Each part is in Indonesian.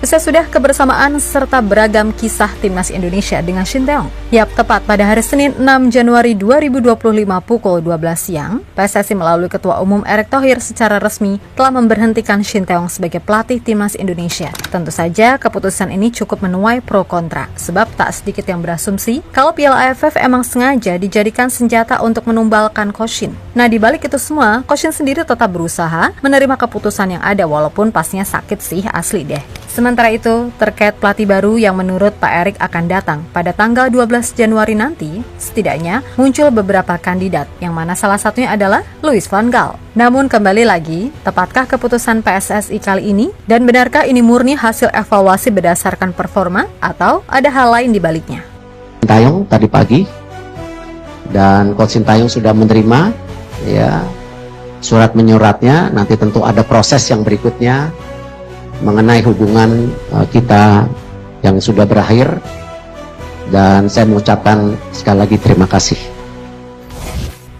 Bisa sudah kebersamaan serta beragam kisah timnas Indonesia dengan Shin Tae-yong. Yap, tepat pada hari Senin 6 Januari 2025 pukul 12 siang, PSSI melalui Ketua Umum Erick Thohir secara resmi telah memberhentikan Shin Tae-yong sebagai pelatih timnas Indonesia. Tentu saja keputusan ini cukup menuai pro kontra, sebab tak sedikit yang berasumsi kalau Piala AFF emang sengaja dijadikan senjata untuk menumbalkan Coach Shin. Nah, di balik itu semua, Coach Shin sendiri tetap berusaha menerima keputusan yang ada walaupun pastinya sakit sih asli deh. Sementara itu, terkait pelatih baru yang menurut Pak Erick akan datang pada tanggal 12 Januari nanti, setidaknya muncul beberapa kandidat, yang mana salah satunya adalah Louis van Gaal. Namun kembali lagi, tepatkah keputusan PSSI kali ini? Dan benarkah ini murni hasil evaluasi berdasarkan performa atau ada hal lain di baliknya? Taeyong tadi pagi, dan Coach Shin Taeyong sudah menerima ya surat menyuratnya. Nanti tentu ada proses yang berikutnya mengenai hubungan kita yang sudah berakhir, dan saya mengucapkan sekali lagi terima kasih.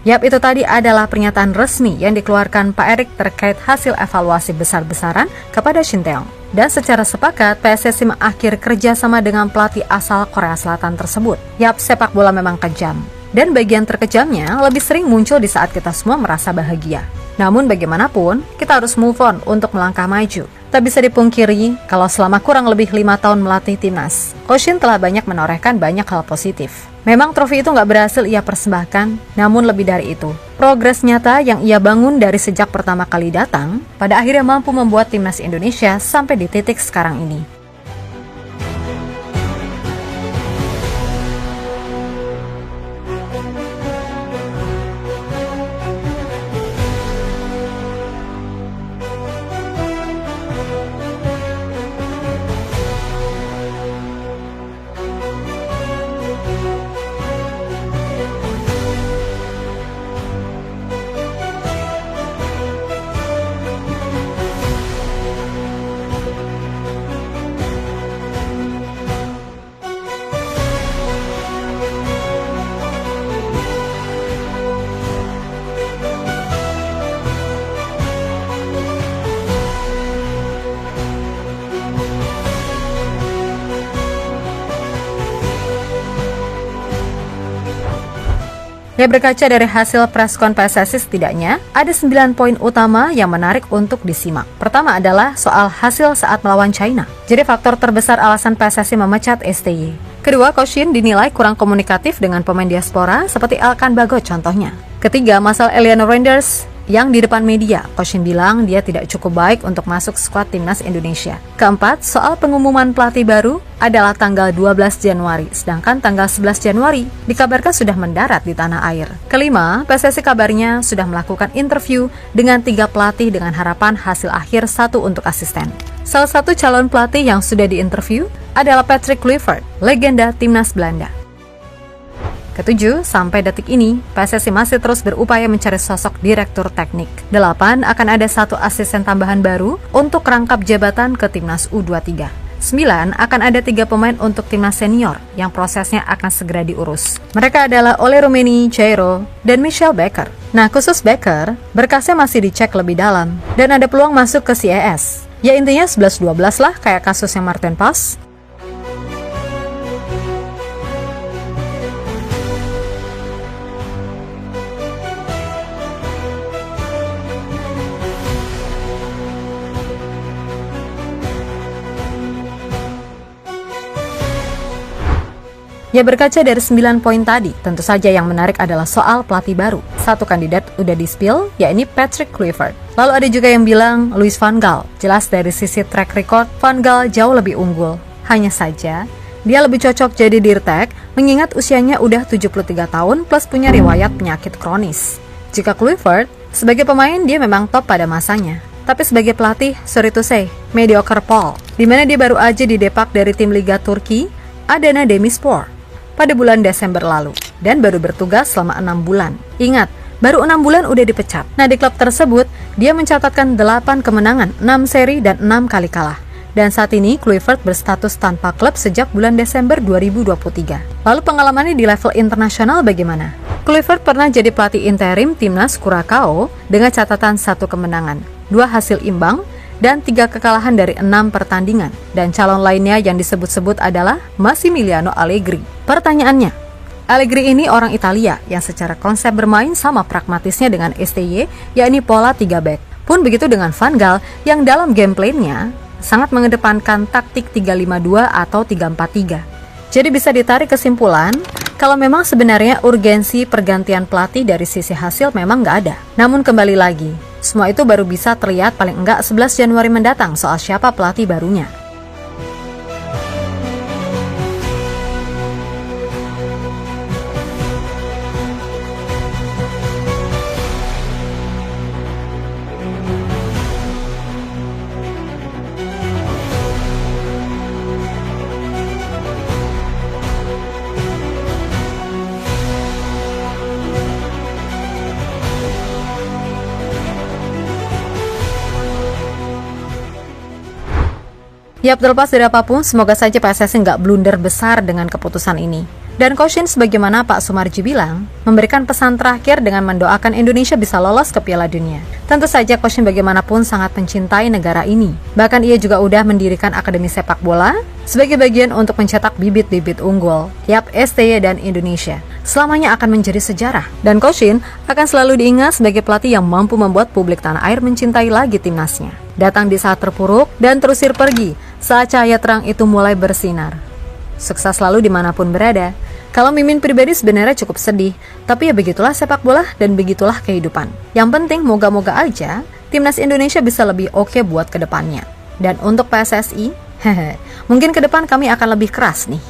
Yap, itu tadi adalah pernyataan resmi yang dikeluarkan Pak Erick terkait hasil evaluasi besar-besaran kepada Shin Tae-yong. Dan secara sepakat, PSSI mengakhiri kerjasama dengan pelatih asal Korea Selatan tersebut. Yap, sepak bola memang kejam. Dan bagian terkejamnya lebih sering muncul di saat kita semua merasa bahagia. Namun bagaimanapun, kita harus move on untuk melangkah maju. Tak bisa dipungkiri kalau selama kurang lebih 5 tahun melatih timnas, Coach Shin telah banyak menorehkan banyak hal positif. Memang trofi itu nggak berhasil ia persembahkan, namun lebih dari itu, progres nyata yang ia bangun dari sejak pertama kali datang, pada akhirnya mampu membuat timnas Indonesia sampai di titik sekarang ini. Ya, berkaca dari hasil preskon PSSI setidaknya, ada 9 poin utama yang menarik untuk disimak. Pertama adalah soal hasil saat melawan China. Jadi faktor terbesar alasan PSSI memecat STY. Kedua, Coach Shin dinilai kurang komunikatif dengan pemain diaspora seperti Alkan Bagot contohnya. Ketiga, masalah Eliano Renders yang di depan media, Coach Shin bilang dia tidak cukup baik untuk masuk skuad timnas Indonesia. Keempat, soal pengumuman pelatih baru adalah tanggal 12 Januari, sedangkan tanggal 11 Januari dikabarkan sudah mendarat di tanah air. Kelima, PSSI kabarnya sudah melakukan interview dengan 3 pelatih dengan harapan hasil akhir 1 untuk asisten. Salah satu calon pelatih yang sudah diinterview adalah Patrick Kluivert, legenda timnas Belanda. Ketujuh, sampai detik ini, PSSI masih terus berupaya mencari sosok direktur teknik. 8, akan ada 1 asisten tambahan baru untuk rangkap jabatan ke timnas U23. 9, akan ada 3 pemain untuk timnas senior yang prosesnya akan segera diurus. Mereka adalah Ole Rummenigge, Jairo, dan Michel Becker. Nah, khusus Becker, berkasnya masih dicek lebih dalam dan ada peluang masuk ke CES. Ya intinya 11-12 lah, kayak kasusnya Martin Pas. Ya, berkaca dari 9 poin tadi, tentu saja yang menarik adalah soal pelatih baru. 1 kandidat udah di-spill, yakni Patrick Kluivert. Lalu ada juga yang bilang Louis van Gaal. Jelas dari sisi track record, Van Gaal jauh lebih unggul. Hanya saja, dia lebih cocok jadi dirtek, mengingat usianya udah 73 tahun plus punya riwayat penyakit kronis. Jika Kluivert, sebagai pemain dia memang top pada masanya. Tapi sebagai pelatih, sorry to say, mediocre Paul. Dimana dia baru aja didepak dari tim Liga Turki, Adana Demirspor pada bulan Desember lalu dan baru bertugas selama 6 bulan. Ingat, baru 6 bulan udah dipecat. Nah, di klub tersebut dia mencatatkan 8 kemenangan, 6 seri dan 6 kali kalah. Dan saat ini Kluivert berstatus tanpa klub sejak bulan Desember 2023. Lalu pengalamannya di level internasional bagaimana? Kluivert pernah jadi pelatih interim timnas Curaçao dengan catatan 1 kemenangan, 2 hasil imbang, dan 3 kekalahan dari 6 pertandingan. Dan calon lainnya yang disebut-sebut adalah Massimiliano Allegri. Pertanyaannya, Allegri ini orang Italia yang secara konsep bermain sama pragmatisnya dengan STY, yakni pola 3 back. Pun begitu dengan Van Gaal yang dalam gameplaynya sangat mengedepankan taktik 3-5-2 atau 3-4-3. Jadi bisa ditarik kesimpulan, kalau memang sebenarnya urgensi pergantian pelatih dari sisi hasil memang nggak ada. Namun kembali lagi, semua itu baru bisa terlihat paling enggak 11 Januari mendatang soal siapa pelatih barunya. Yap, terlepas dari apapun, semoga saja PSSI nggak blunder besar dengan keputusan ini. Dan Coach Shin, sebagaimana Pak Sumarji bilang, memberikan pesan terakhir dengan mendoakan Indonesia bisa lolos ke Piala Dunia. Tentu saja Coach Shin bagaimanapun sangat mencintai negara ini. Bahkan ia juga udah mendirikan akademi sepak bola sebagai bagian untuk mencetak bibit-bibit unggul. Yap, STY dan Indonesia selamanya akan menjadi sejarah. Dan Coach Shin akan selalu diingat sebagai pelatih yang mampu membuat publik tanah air mencintai lagi timnasnya. Datang di saat terpuruk dan terusir pergi saat cahaya terang itu mulai bersinar. Sukses selalu dimanapun berada. Kalau Mimin pribadi sebenarnya cukup sedih, tapi ya begitulah sepak bola dan begitulah kehidupan. Yang penting moga-moga aja timnas Indonesia bisa lebih oke buat kedepannya. Dan untuk PSSI, mungkin ke depan kami akan lebih keras nih.